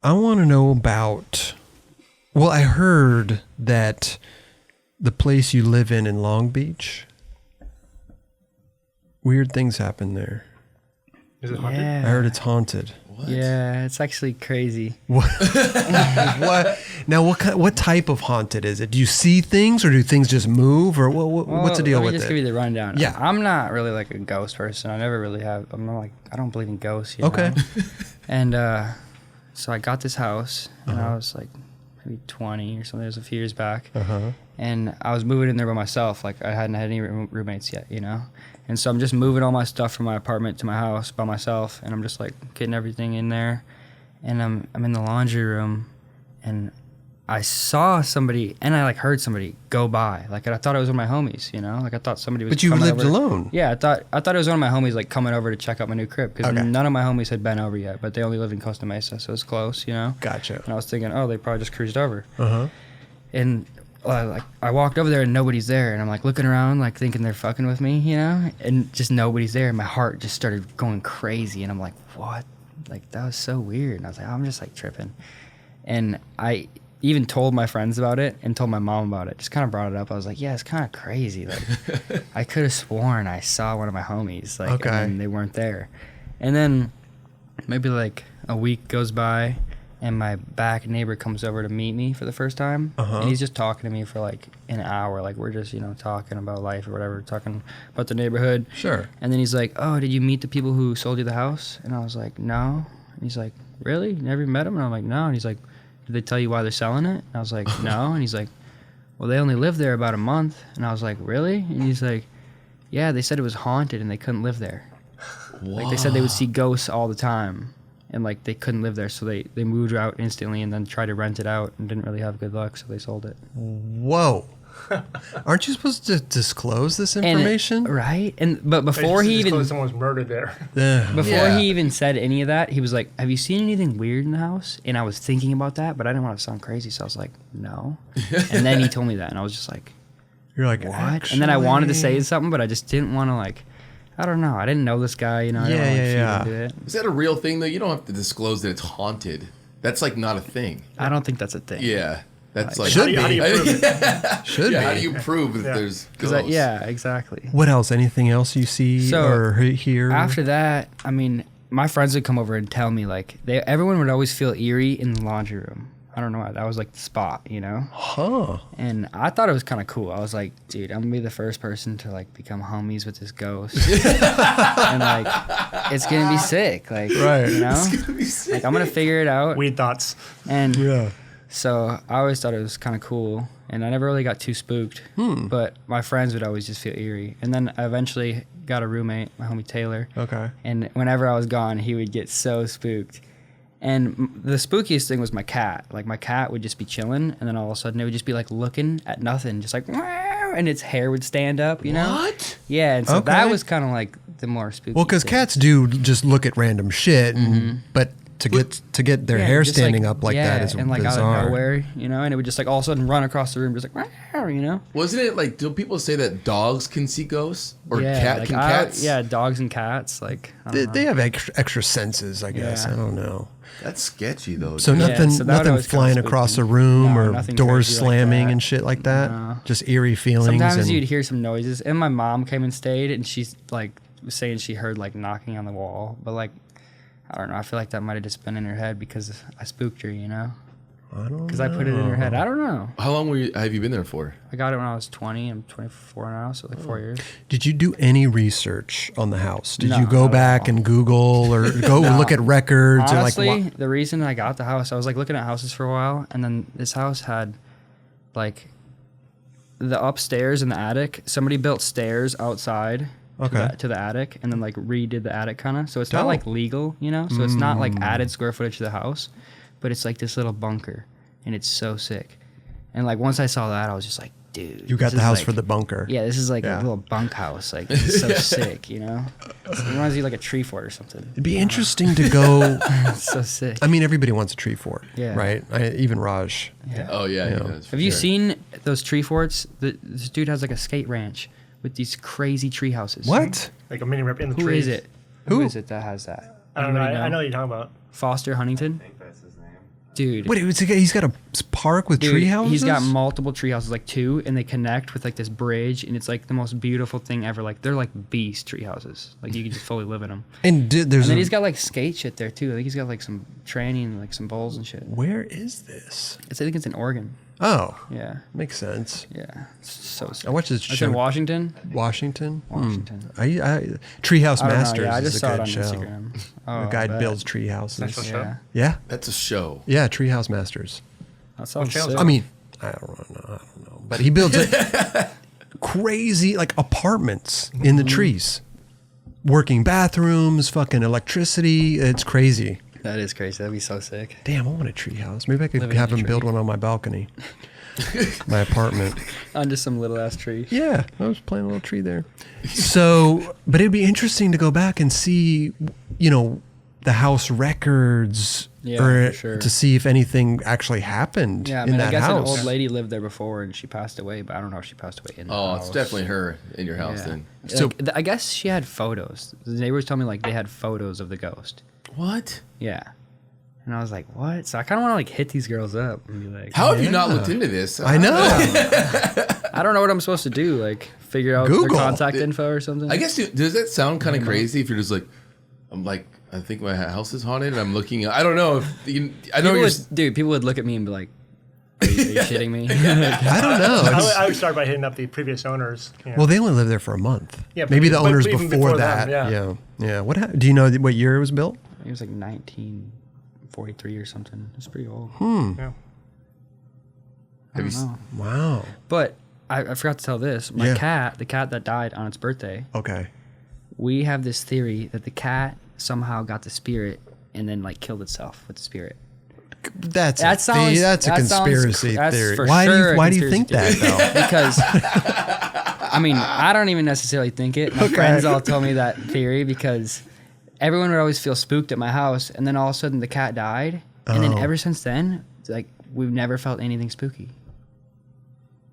I want to know about... Well, I heard that the place you live in Long Beach, weird things happen there. Is it haunted? I heard it's haunted. What? Yeah, it's actually crazy. What? Now, what type of haunted is it? Do you see things, or do things just move, or what's the deal with it? Let me just give you the rundown. Yeah. I'm not really like a ghost person. I never really have. I'm not like, I don't believe in ghosts. You Okay. know? And so I got this house, and I was like maybe 20 or something. It was a few years back. And I was moving in there by myself. Like, I hadn't had any roommates yet, you know? And so I'm just moving all my stuff from my apartment to my house by myself, and I'm just like getting everything in there. And I'm in the laundry room, and I saw somebody, and I like heard somebody go by. Like, I thought it was one of my homies, you know? Like, I thought somebody was. But you coming lived over. alone. Yeah, I thought it was one of my homies like coming over to check out my new crib, because none of my homies had been over yet, but they only lived in Costa Mesa, so it was close, you know? Gotcha. And I was thinking, oh, they probably just cruised over. And like I walked over there and nobody's there, and I'm like looking around, like thinking they're fucking with me, you know? And just nobody's there, and my heart just started going crazy, and I'm like, what? Like, that was so weird. And I was like, I'm just like tripping. And I even told my friends about it and told my mom about it. Just kind of brought it up. I was like, yeah, it's kind of crazy. Like, I could have sworn I saw one of my homies, like, and they weren't there. And then maybe like a week goes by, and my back neighbor comes over to meet me for the first time. And he's just talking to me for like an hour. Like, we're just, you know, talking about life or whatever, talking about the neighborhood. Sure. And then he's like, oh, did you meet the people who sold you the house? And I was like, no. And he's like, really? You never met them? And I'm like, no. And he's like, did they tell you why they're selling it? And I was like, no. And he's like, well, they only lived there about a month. And I was like, really? And he's like, yeah, they said it was haunted and they couldn't live there. Like, they said they would see ghosts all the time, and like they couldn't live there, so they moved out instantly and then tried to rent it out and didn't really have good luck, so they sold it. Whoa. Aren't you supposed to disclose this information? Right? But before he even someone's murdered there. He even said any of that, he was like, have you seen anything weird in the house? And I was thinking about that, but I didn't want to sound crazy, so I was like, no. And then he told me that, and I was just like, you're like, what? Actually? And then I wanted to say something, but I just didn't want to, like, I don't know. I didn't know this guy, you know. I didn't want to feed into it. Is that a real thing, though? You don't have to disclose that it's haunted. That's, like, not a thing. I don't think that's a thing. Yeah. That's like... How do you prove it? Should be. How do you prove that there's ghosts? Yeah, exactly. What else? Anything else you see or hear? After that, I mean, my friends would come over and tell me, like, everyone would always feel eerie in the laundry room. I don't know why. That was like the spot, you know? Huh. And I thought it was kind of cool. I was like, dude, I'm going to be the first person to, like, become homies with this ghost. And, like, it's going to be sick. Like, right. You know? It's going to be sick. Like, I'm going to figure it out. Weird thoughts. And so I always thought it was kind of cool. And I never really got too spooked. But my friends would always just feel eerie. And then I eventually got a roommate, my homie Taylor. Okay. And whenever I was gone, he would get so spooked. And the spookiest thing was my cat. Like, my cat would just be chilling, and then all of a sudden it would just be like looking at nothing, just like, and its hair would stand up, you know? What? Yeah, and so that was kind of like the more spooky. Well, because cats do just look at random shit, but to get their hair standing up like that is and like bizarre. out of nowhere, you know, and it would just like all of a sudden run across the room, just like, you know. Wasn't it like? Do people say that dogs can see ghosts or cats? Yeah, dogs and cats. Like they have extra senses, I guess. I don't know. That's sketchy though. So nothing flying across a room or doors slamming and shit like that. No. Just eerie feelings. Sometimes you'd hear some noises, and my mom came and stayed, and she's like was saying she heard like knocking on the wall, but like I don't know. I feel like that might have just been in her head because I spooked her, you know. I don't know. Because I put it in her head. I don't know. How long have you been there for? I got it when I was 20. I'm 24 now, so like 4 years. Did you do any research on the house? Did you go back and Google or go look at records? Honestly, or like, the reason I got the house, I was like looking at houses for a while, and then this house had like the upstairs and the attic. Somebody built stairs outside to the attic, and then like redid the attic kind of. So it's not like legal, you know? So it's not like added square footage to the house. But it's like this little bunker, and it's so sick. And like once I saw that, I was just like, dude. You got the house for the bunker. Yeah, this is like a little bunkhouse. Like, it's so sick, you know? It reminds you like a tree fort or something. It'd be interesting to go. It's so sick. I mean, everybody wants a tree fort, yeah. Right? Even Raj. Yeah. Oh, yeah. You know. Have you seen those tree forts? This dude has like a skate ranch with these crazy tree houses. What? Like a mini rip in the Who trees. is it? Who is it that has that? I don't know. Anybody I know what you're talking about. Foster Huntington? I think that's his name. Dude. Wait, he's got a park with tree houses? He's got multiple tree houses, like 2, and they connect with like this bridge, and it's like the most beautiful thing ever. Like they're like beast tree houses. Like you can just fully live in them. And then he's got like skate shit there too. I think he's got like some training, like some bowls and shit. Where is this? I think it's in Oregon. Oh. Yeah. Makes sense. Yeah. It's so sick. I watched this It's show. in Washington. Washington? Washington. Treehouse I don't know, Masters yeah, I is just a saw it good on show. Instagram. Oh, The guy I bet. builds tree houses. That's a show. Yeah. Yeah? That's a show. Yeah, Treehouse Masters. That sounds channel is sick. it? I mean, I don't know. But he builds crazy, like, apartments in the trees. Working bathrooms, fucking electricity. It's crazy. That is crazy. That'd be so sick. Damn, I want a tree house. Maybe I could Living in have a him tree. build one on my balcony. My apartment. On just some little ass tree. Yeah, I was planting a little tree there. So, but it'd be interesting to go back and see, the house records, Yeah, or for sure. to see if anything actually happened Yeah, I in mean, that I guess house. an old lady lived there before and she passed away, but I don't know if she passed away in the Oh, house. it's definitely her in your house Yeah. then. So- I guess she had photos. The neighbors told me like they had photos of the ghost. What? Yeah. And I was like, what? So I kind of want to like hit these girls up and be like, How have you not Yeah. looked into this? I know. I don't know what I'm supposed to do. Like figure out Google. their contact info or something. I guess does that sound kind of crazy if you're just like, I'm like, I think my house is haunted and I'm looking. I don't know if you, I know you're. People would look at me and be like, are you shitting me? I don't know. It's- I would start by hitting up the previous owners. well, they only lived there for a month. Yeah, but Maybe the but owners even before before that. them, Yeah. Do you know what year it was built? It was like 1943 or something. It's pretty old. Yeah. I don't know. Wow. But I forgot to tell this. My Yeah. cat, the cat that died on its birthday, Okay. we have this theory that the cat somehow got the spirit and then like killed itself with the spirit. That's That sounds- that's a that sounds conspiracy that's theory. for Why sure a why do you conspiracy think that though? Because I mean, I don't even necessarily think it. My friends all told me that theory because everyone would always feel spooked at my house, and then all of a sudden the cat died, and then ever since then, like we've never felt anything spooky.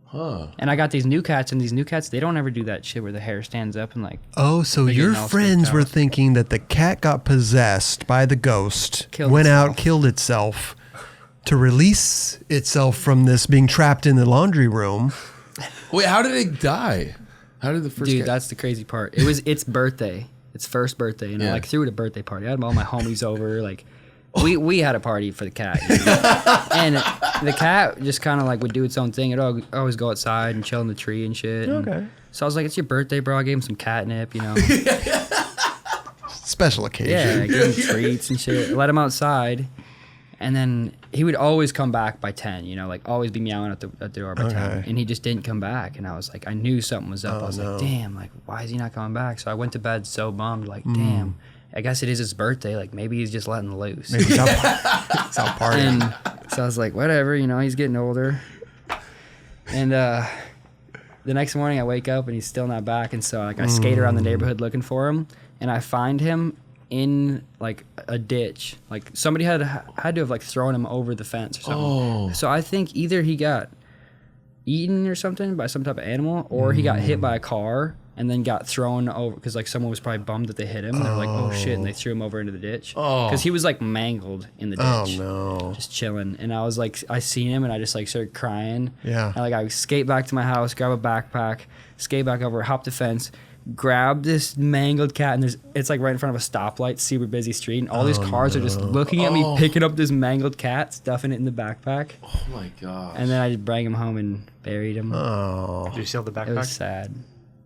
Huh. And I got these new cats, and these new cats, they don't ever do that shit where the hair stands up and like Oh, so They your getting all friends spooked were out. thinking that the cat got possessed by the ghost, Killed went out, itself. killed itself to release itself from this being trapped in the laundry room. Wait, how did it die? How did the first? dude, cat- that's the crazy part. It was its birthday, its first birthday, and I Yeah. like threw it a birthday party. I had all my homies over, like we had a party for the cat, you know? And the cat just kind of like would do its own thing. It'd always go outside and chill in the tree and shit. And Okay. so I was like, "It's your birthday, bro." I gave him some catnip, you know. Special occasion. Yeah, give him treats and shit. Let him outside, and then he would always come back by 10. You know, like always be meowing at the door by 10. Okay. And he just didn't come back, and I was like, I knew something was up. Oh, I was no. like, damn, like why is he not coming back? So I went to bed so bummed, like, damn. I guess it is his birthday. Like maybe he's just letting loose. Maybe it's out partying. And so I was like, whatever, you know, he's getting older. And the next morning I wake up and he's still not back. And so like I skate around the neighborhood looking for him, and I find him in like a ditch. Like somebody had to have like thrown him over the fence or something. Oh. So I think either he got eaten or something by some type of animal, or he got hit by a car and then got thrown over because like someone was probably bummed that they hit him. They were like, oh shit, and they threw him over into the ditch. Oh. Because he was like mangled in the Oh ditch. no. Just chilling, and I was like, I seen him, and I just like started crying. Yeah. And, like I skate back to my house, grab a backpack, skate back over, hop the fence, grab this mangled cat, and it's like right in front of a stoplight, super busy street, and all these cars are just looking at me, picking up this mangled cat, stuffing it in the backpack, Oh my god. and then I just bring him home and buried him. Oh. Did you seal the It was backpack? sad.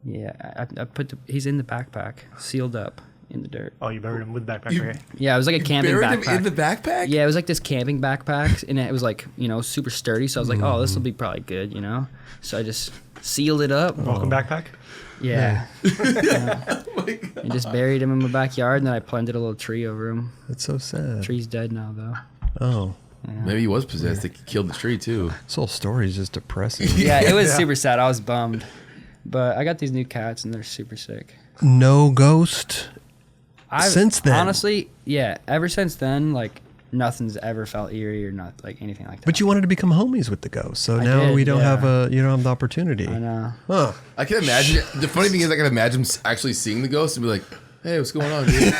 Yeah, I put he's in the backpack, sealed up in the dirt. Oh, you buried him with the backpack. You- Okay. Yeah, it was like a camping buried backpack. him in the backpack? Yeah, it was like this camping backpack, and it was like, you know, super sturdy. So I was like, oh, this will be probably good, you know. So I just sealed it up. Welcome backpack. Yeah. Oh my god. And just buried him in my backyard, and then I planted a little tree over him. That's so sad. Tree's dead now, though. Oh. Maybe he was possessed. They killed the tree too. This whole story is just depressing. Yeah, it was Yeah. super sad. I was bummed. But I got these new cats, and they're super sick. No ghost. Since then. Honestly, yeah, ever since then, like, nothing's ever felt eerie or not like anything like that. But you wanted to become homies with the ghost, so I now did, we don't yeah. have the opportunity. I know. Huh. I can imagine. The funny thing is, I can imagine actually seeing the ghost and be like, Hey, what's going on, dude?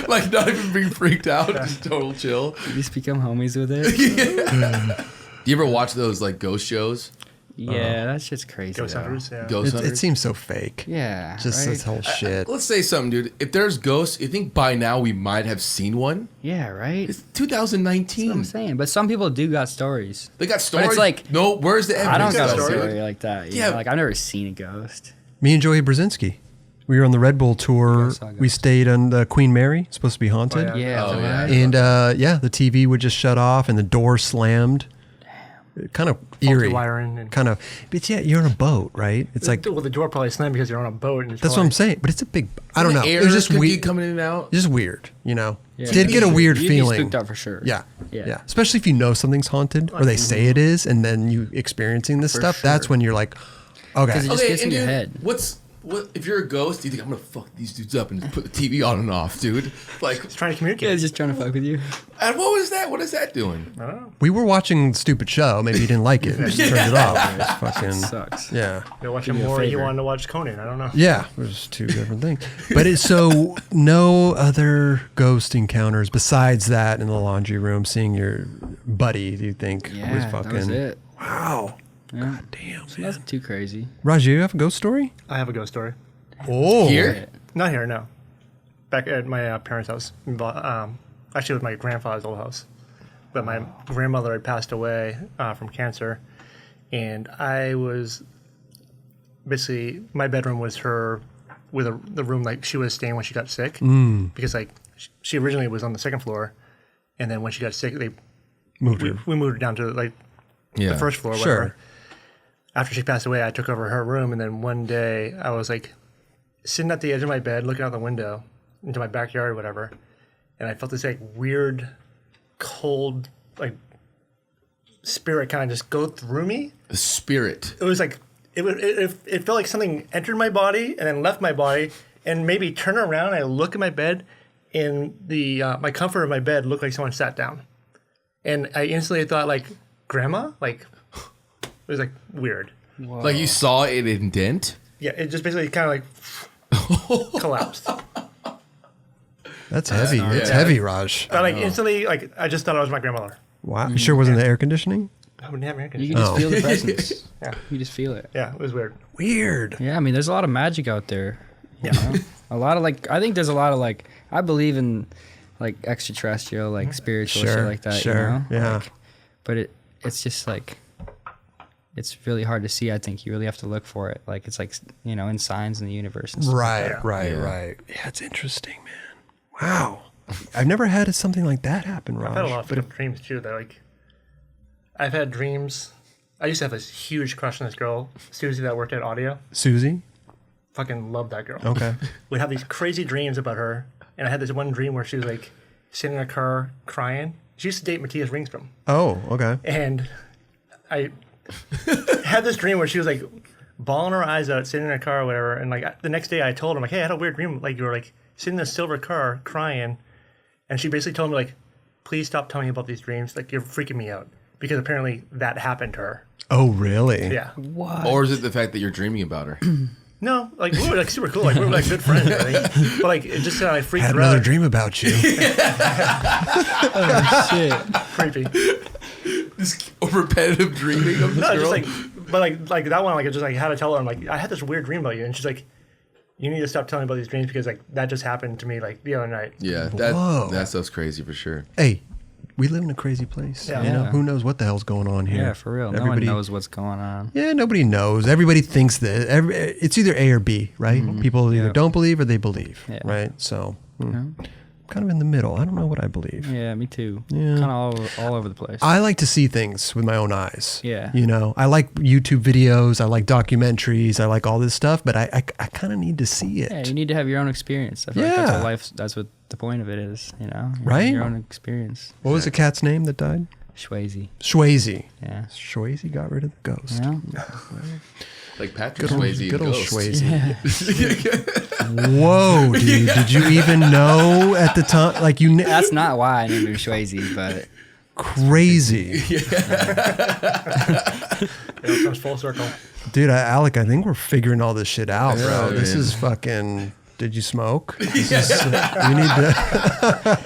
Like not even being freaked out, just total chill. You just become homies with it. Do you ever watch those like ghost shows? Yeah, that shit's crazy. Ghost though. hunters. Yeah. Ghost It hunters? seems so fake. Yeah. Just right? this whole shit. Let's say something, dude. If there's ghosts, you think by now we might have seen one? Yeah, right? It's That's what 2019. I'm saying. But some people do got stories. They got stories. it's like- no, where's the evidence? I don't got a story? story like that. Yeah. Yeah. Like, I've never seen a ghost. Me and Joey Brzezinski. We were on the Red Bull tour. Yeah, I saw We ghosts. stayed on the Queen Mary, supposed to be haunted. Oh, Yeah. Oh, yeah. right? And the TV would just shut off and the door slammed. Kind of Faulty eerie. wiring and Kind of. But yeah, you're on a boat, right? It's like, well, the door probably slammed because you're on a boat. And it's that's what I'm saying. But it's a big, I don't know. Air It was just could be weird. coming in and out. Just weird, you know? Yeah. Did get a weird You'd feeling. be spooked out for sure. Yeah. Yeah. Yeah. Especially if you know something's haunted or they say it is and then you experiencing this For stuff, that's sure. when you're like, okay. 'Cause it just gets in your dude, head. What if you're a ghost? Do you think I'm gonna fuck these dudes up and just put the TV on and off, dude? Like, It's trying to Yeah, communicate. it's just trying to fuck with you. and what was that? What is that doing? I don't know. We were watching stupid show. Maybe you didn't like it. Just turned it off. It's fucking Sucks. yeah. You're watching me a more. You favor. wanted to watch Conan. I don't know. Yeah, it was two different things. But it's so no other ghost encounters besides that in the laundry room, seeing your buddy. Do you think Yeah, was fucking? that was it. Wow. Yeah. God damn. Man. Nothing too crazy. Raj, you have a ghost story? I have a ghost story. Oh, Here? Not here, no. Back at my parents' house. Actually, with my grandfather's old house. But my grandmother had passed away from cancer. And I was basically, my bedroom was her, with the room like she was staying when she got sick. Because like she originally was on the second floor. And then when she got sick, we moved her. moved her down to like Yeah. the first floor or Sure. whatever. After she passed away, I took over her room. And then one day I was like, sitting at the edge of my bed, looking out the window into my backyard or whatever, and I felt this like weird, cold, like spirit kind of just go through me. The spirit. It was like it felt like something entered my body and then left my body, and maybe turn around. And I look at my bed, and the my comfort of my bed looked like someone sat down, and I instantly thought like grandma, like it was like weird. Like you saw it indent. Yeah, it just basically kind of like collapsed. That's heavy. It's yeah. heavy, Raj. But like instantly, like I just thought it was my grandmother. Wow. You sure it wasn't the air conditioning? I wouldn't have air You conditioning. can just Oh. feel the presence. Yeah. You just feel it. Yeah, it was weird. Weird. Yeah, I mean, there's a lot of magic out there. You know? A lot of like, I think there's a lot of like, I believe in like extraterrestrial, like spiritual shit like that. Sure. You know? Yeah. Like, but it's just like, it's really hard to see. I think you really have to look for it. Like it's like, you know, in signs in the universe. And stuff. Right, Yeah. right, Yeah. right. Yeah, it's interesting, man. Wow. I've never had something like that happen, Raj. I've had a lot of good dreams too. That like, I've had dreams. I used to have this huge crush on this girl, Susie, that worked at Audio. Susie? Fucking loved that girl. Okay. We'd have these crazy dreams about her, and I had this one dream where she was like sitting in her car crying. She used to date Matthias Ringstrom, Oh, okay. and I had this dream where she was like bawling her eyes out, sitting in her car or whatever. And like the next day, I told him like, "Hey, I had a weird dream. Like you were like sitting in a silver car crying," and she basically told me like, "Please stop telling me about these dreams. Like you're freaking me out." Because apparently that happened to her. Oh, really? Yeah. What? Or is it the fact that you're dreaming about her? No, like we were like super cool. Like we were like good friends. I think. But like it just like freaked Had her another out. dream about you. Oh, shit. Creepy. This repetitive dreaming of this No, girl. just like, but like that one, like I just like had to tell her, I'm like, I had this weird dream about you, and she's like, you need to stop telling me about these dreams because like that just happened to me like the other night. yeah, Whoa. that stuff's crazy for sure. Hey, we live in a crazy place. Yeah. You know, Yeah. who knows what the hell's going on here? Yeah, for real. No Everybody one knows what's going on. Yeah, nobody knows. Everybody thinks that it's either A or B, right? People either Yeah. don't believe or they believe, Yeah. right? So, Yeah. kind of in the middle. I don't know what I believe. Yeah, me too. Yeah. Kind of all over the place. I like to see things with my own eyes. Yeah. You know, I like YouTube videos. I like documentaries. I like all this stuff, but I kind of need to see it. Yeah, you need to have your own experience. I feel like that's what life. That's what the point of it is. You know, Right? Your own experience. What was the cat's name that died? Swayze. Swayze. Yeah. Swayze got rid of the ghost. Yeah. Like Patrick Good old, Swayze, good old Ghost. Swayze. Whoa, dude. Did you even know at the time? Like, you That's not why I named him Swayze, but crazy. It comes full circle. Dude, Alec, I think we're figuring all this shit out, Yeah, bro. This man. is fucking Did you smoke? You need to.